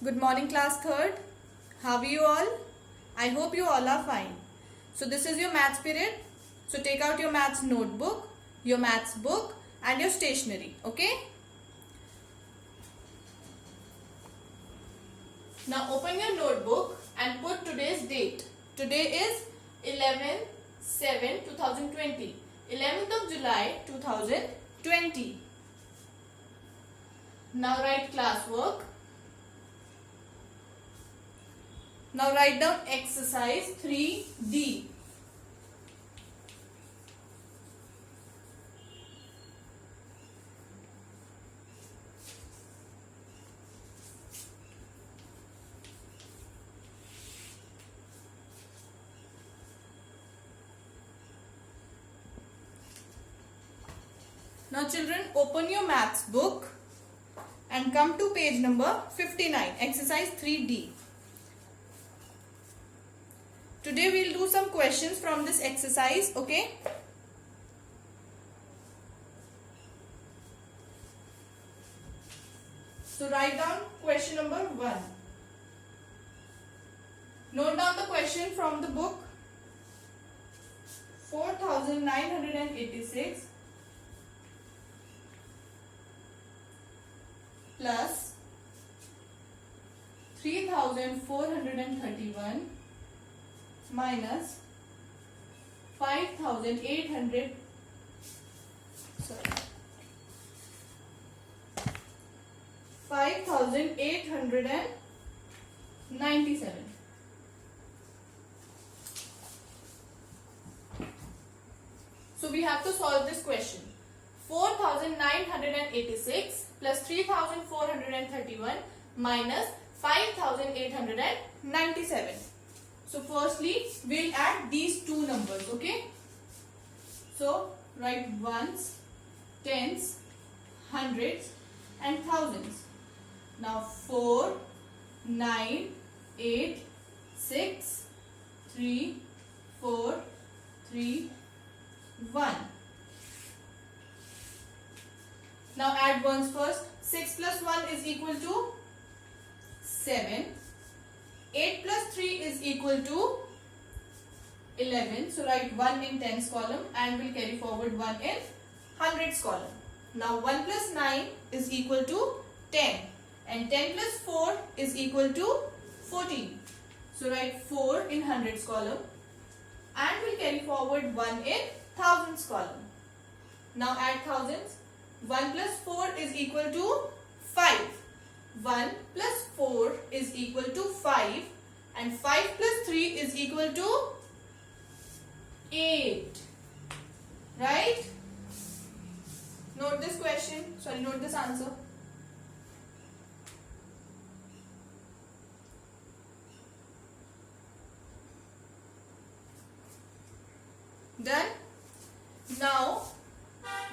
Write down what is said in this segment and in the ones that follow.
Good morning, class third. How are you all? I hope you all are fine. So this is your maths period. So take out your maths notebook, your maths book and your stationery. Okay? Now open your notebook and put today's date. Today is 11/7/2020. 11th of July 2020. Now write classwork. Now write down exercise 3D. Now children, open your maths book and come to page number 59, exercise 3D. Today we will do some questions from this exercise, okay? So write down question number 1. Note down the question from the book. 4,986 plus 3,431 minus 5,800 5,897. So we have to solve this question. 4,986 plus 3,431 minus 5,897. So firstly, we'll add these two numbers, okay? So write ones, tens, hundreds and thousands. Now 4, 9, 8, 6, 3, 4, 3, 1. Now add ones first. 6 plus 1 is equal to 7. 8 plus 3 is equal to 11. So write 1 in tens column and we'll carry forward 1 in hundreds column. Now 1 plus 9 is equal to 10 and 10 plus 4 is equal to 14. So write 4 in hundreds column and we'll carry forward 1 in thousands column. Now add thousands. 1 plus 4 is equal to 5. 1 plus 4 is equal to 5 and 5 plus 3 is equal to 8. Right? Note this question. Sorry, note this answer. Done? Now,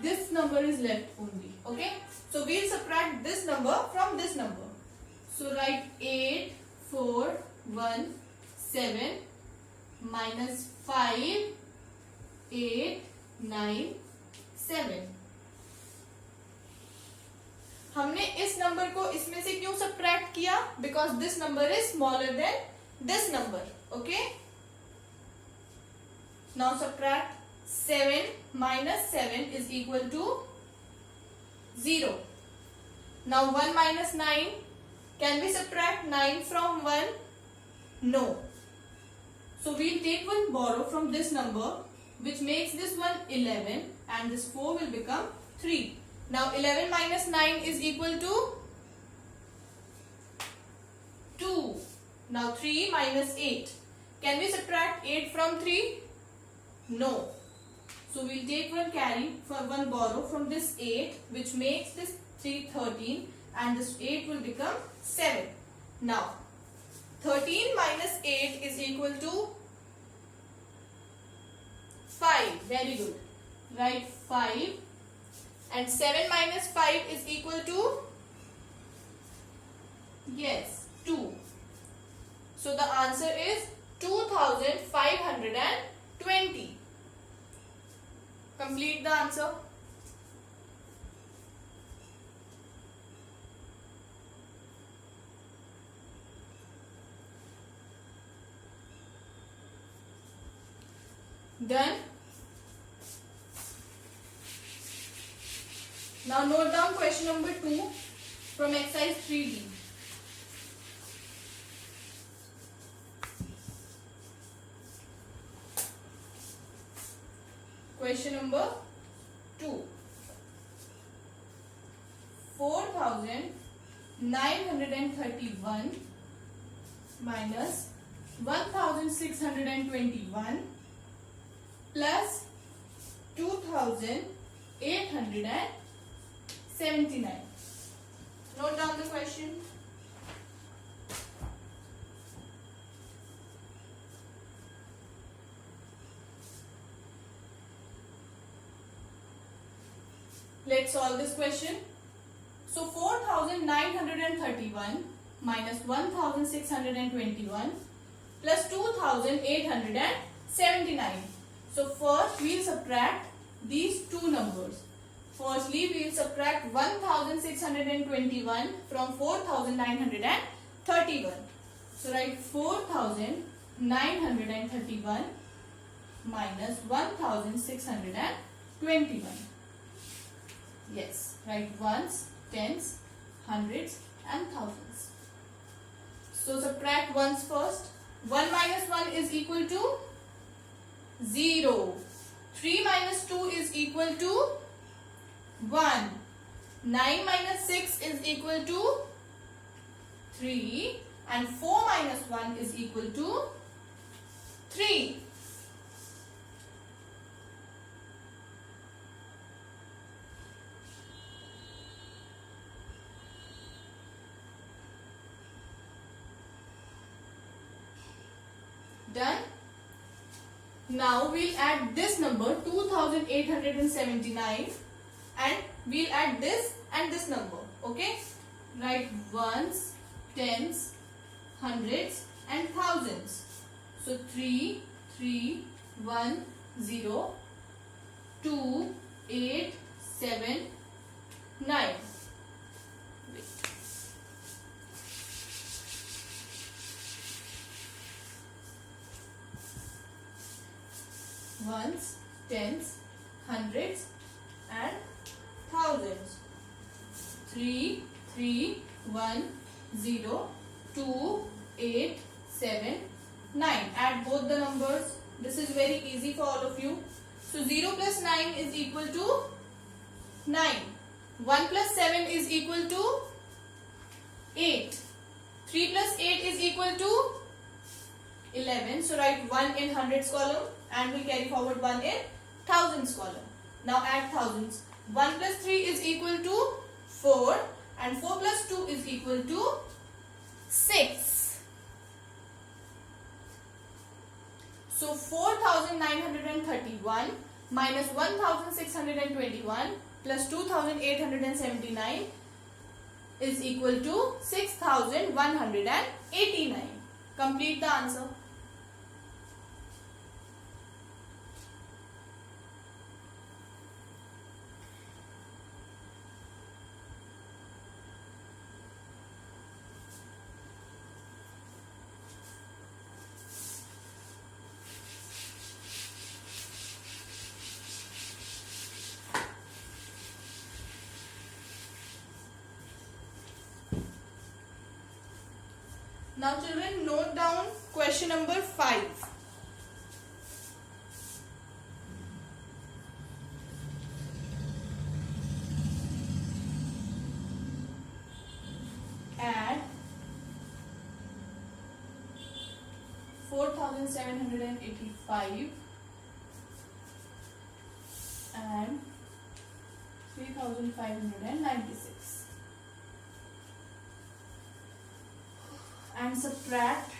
this number is left only. Okay? So, we'll subtract this number from this number. So, write 8, 4, 1, 7 minus 5, 8, 9, 7. हमने इस number को इसमें से क्यों subtract किया? Because this number is smaller than this number. Okay? Now subtract 7 minus 7 is equal to 0. Now 1 minus 9. Can we subtract 9 from 1? No. So we'll take one borrow from this number which makes this one 11 and this 4 will become 3. Now 11 minus 9 is equal to 2. Now 3 minus 8. Can we subtract 8 from 3? No. So we'll take one carry for one borrow from this 8 which makes this 3 13 and this 8 will become 7. Now 13 minus 8 is equal to 5. Very good. Write 5 and 7 minus 5 is equal to, yes, 2. So the answer is 2520. Complete the answer. Done. Now note down question number 2 from exercise 3D. Question number 2. 4,931 minus 1,621 plus 2,879. Note down the question. Let's solve this question. So 4,931 minus 1,621 plus 2,879. So first we will subtract these two numbers. Firstly, we will subtract 1,621 from 4,931. So write 4,931 minus 1,621. Yes, write ones, tens, hundreds and thousands. So subtract ones first. 1 minus 1 is equal to 0. 3 minus 2 is equal to 1. 9 minus 6 is equal to 3. And 4 minus 1 is equal to 3. Done. Now we'll add this number 2,879 and we'll add this and this number. Okay. Write ones, tens, hundreds and thousands. So 3, 3, 1, 0, 2, 8, 7, 9. Ones, tens, hundreds and thousands. 3, 3, 1, 0, 2, 8, 7, 9. Add both the numbers. This is very easy for all of you. So 0 plus 9 is equal to 9. 1 plus 7 is equal to 8. 3 plus 8 is equal to 11. So write 1 in hundreds column and we carry forward 1 in thousands column. Now add thousands. 1 plus 3 is equal to 4 and 4 plus 2 is equal to 6. So 4,931 minus 1,621 plus 2,879 is equal to 6,189. Complete the answer. Now children, note down question number 5. Add 4,785 and 3,596. And subtract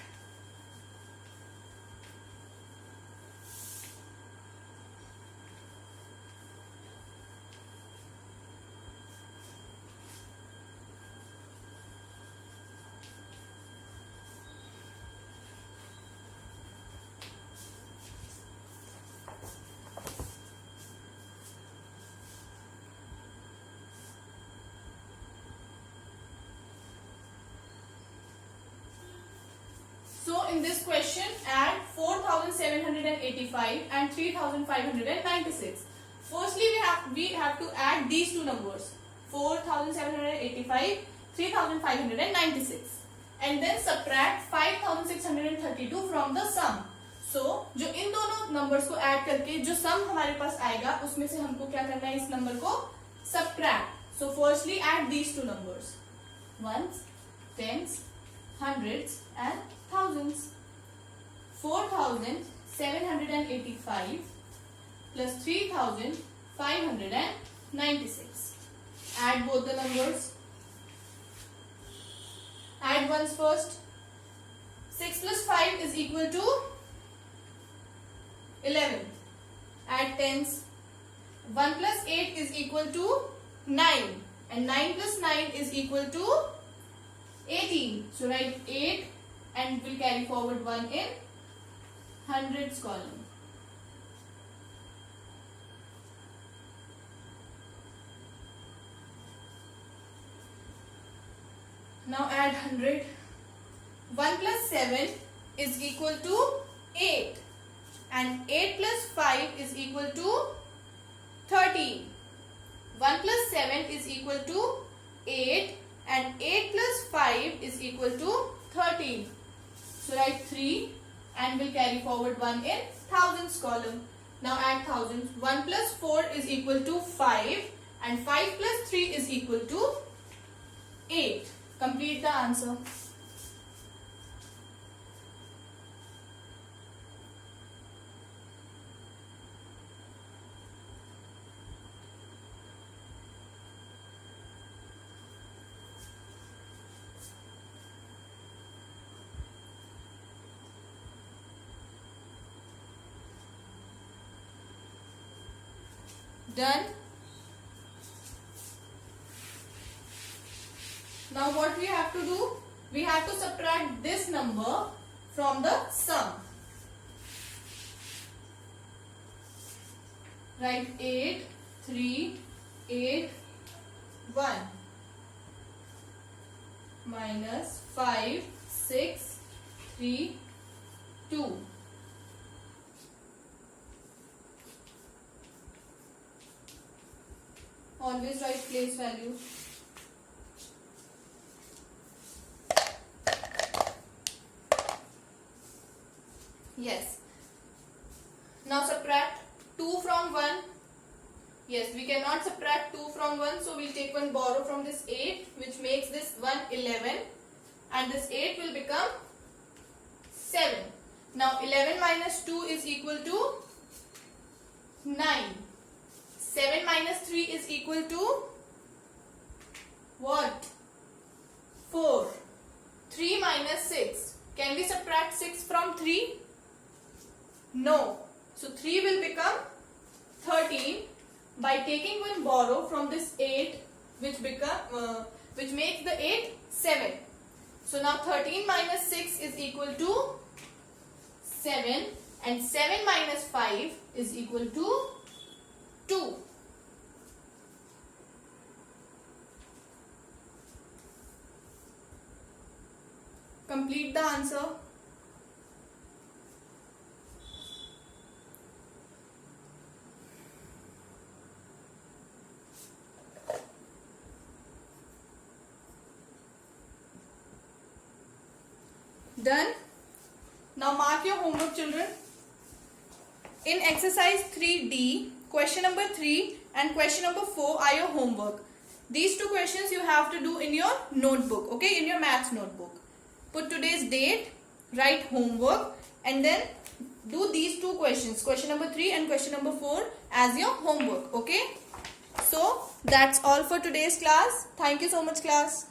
in this question, add 4,785 and 3,596. Firstly, we have to add these two numbers, 4,785, 3,596, and then subtract 5,632 from the sum. So जो इन दोनों numbers को add करके जो सम हमारे पास आएगा उसमें से हमको क्या करना है, इस नंबर को subtract. So firstly add these two numbers, ones, tens, hundreds and thousands. 4,785 plus 3,596. Add both the numbers. Add ones first. 6 plus 5 is equal to 11. Add tens. 1 plus 8 is equal to 9. And 9 plus 9 is equal to 18. So write 8 and we'll carry forward 1 in hundreds column. Now add 100. 1 plus 7 is equal to 8. And 8 plus 5 is equal to 13. 1 plus 7 is equal to 8. And 8 plus 5 is equal to 13. So write 3 and we'll carry forward 1 in thousands column. Now add thousands. 1 plus 4 is equal to 5 and 5 plus 3 is equal to 8. Complete the answer. Done. Now what we have to do? We have to subtract this number from the sum. Write 8, 3, 8, 1 minus 5, 6, 3, 2. Always write place value. Yes. Now subtract 2 from 1. Yes, we cannot subtract 2 from 1, so we'll take one borrow from this 8, which makes this 1 11, and this 8 will become 7. Now 11 minus 2 is equal to 9. 7 minus 3 is equal to what? 4. 3 minus 6. Can we subtract 6 from 3? No. So 3 will become 13 by taking one borrow from this 8, which makes the 8 7. So now 13 minus 6 is equal to 7, and 7 minus 5 is equal to 2. Complete the answer. Done. Now mark your homework, children. In exercise 3D, question number 3 and question number 4 are your homework. These two questions you have to do in your notebook, okay, in your maths notebook. Put today's date, write homework, and then do these two questions, question number 3 and question number 4 as your homework, okay. So that's all for today's class. Thank you so much, class.